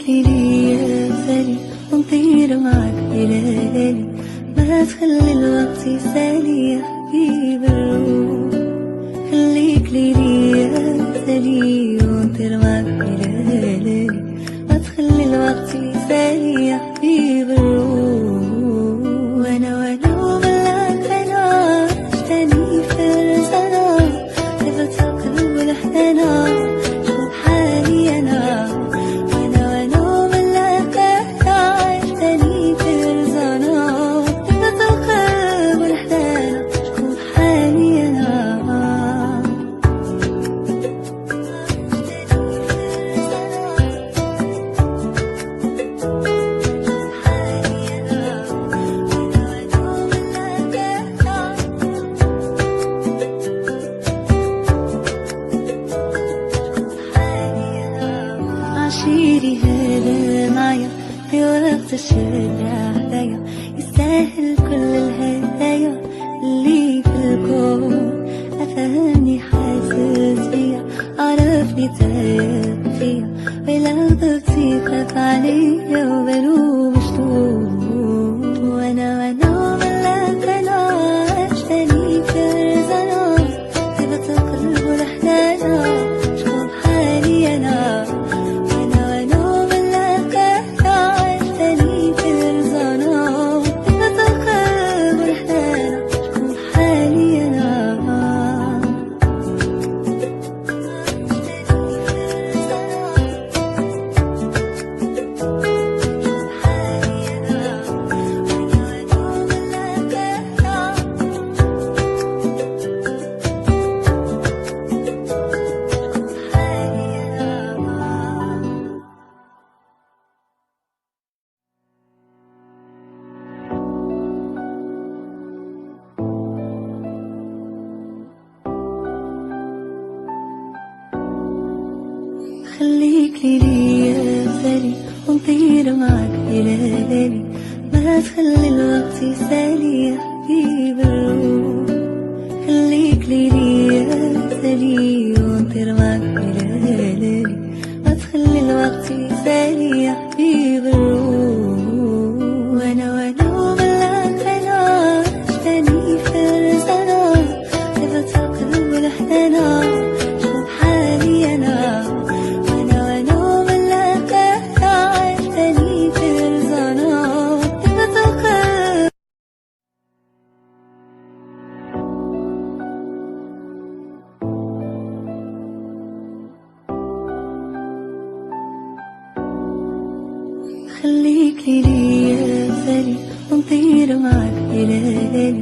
خليكي ليا سالي ونطير معاك بليالي، ما تخلي الوقت يسالي يا حبيب الروح. خليك ليا سالي ونطير معاك بليالي، ما تخلي الوقت يسالي يا حبيب الروح. وانا وبلاك انا عشتني في رسالة سبت القلب والحنانة شوف حالي انا. وانا وبلاك انا عشتني في رسالة سبت القلب والحنانة شوف حالي انا. عشيري هذا معايا في وقت الشدة عليا، يستاهل كل الهدايا اللي في الكون. أفهمني حاسس بيا عرفني تايب فيا، ولو ضبطي خاف عليا وبلوم مشتوق. وانا ملاك انا عشتني في رزانا سبت القلب والحنانة شوف حالي انا. خليك ليا سالي ونطير معاك بليالي، ما تخلي الوقت يسالي يا حبيب الروح. خليك ليا سالي ونطير معاك بليالي، ما تخلي الوقت يسالي يا حبيب الروح. وانا وبلاك انا عشتني في رسالة سبت القلب والحنانة شوف حالي انا. خليك ليا سالي ونطير معاك بليالي،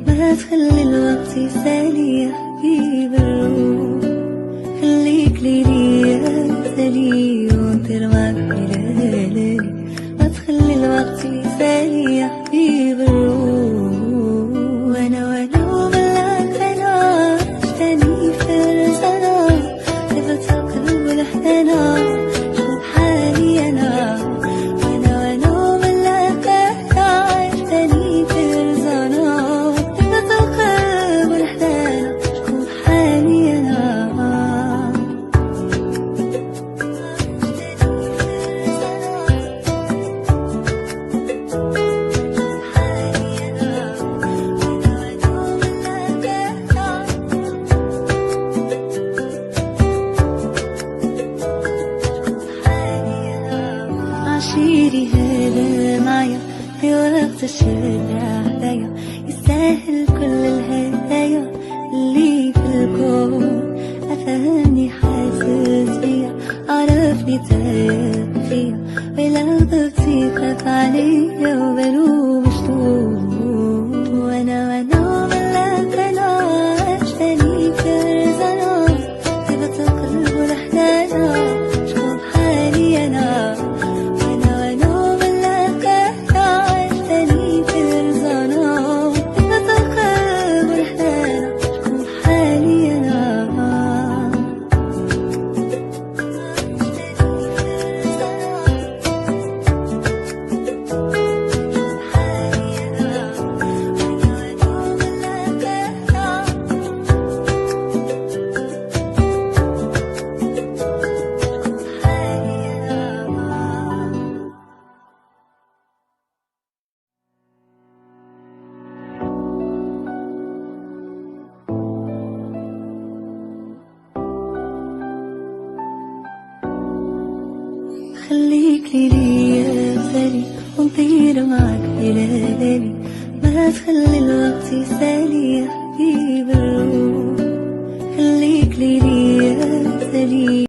ما تخلي الوقت يسالي يا حبيب الروح. خليك ليا سالي ونطير معاك بليالي، ما تخلي الوقت يسالي يا حبيب الروح. وانا وبلاك انا عشتني في رسالة سبت القلب والحنانة شوف حالي انا. عشيري هذا معايا في وقت الشدة عليا، يستاهل كل الهدايا اللي في الكون. أفهمني حاسس بيا عرفني تايب فيا، ولو ضبطي خاف عليا وبلوم مشتوق. وانا ملاك انا عشتني في رزانا سبت القلب والحنانة شوف حالي انا. خليك لي يا سالي ونطير معك إلى ليالي، ما تخلي الوقت يسالي يا حبيب الروح. خليك لي يا سالي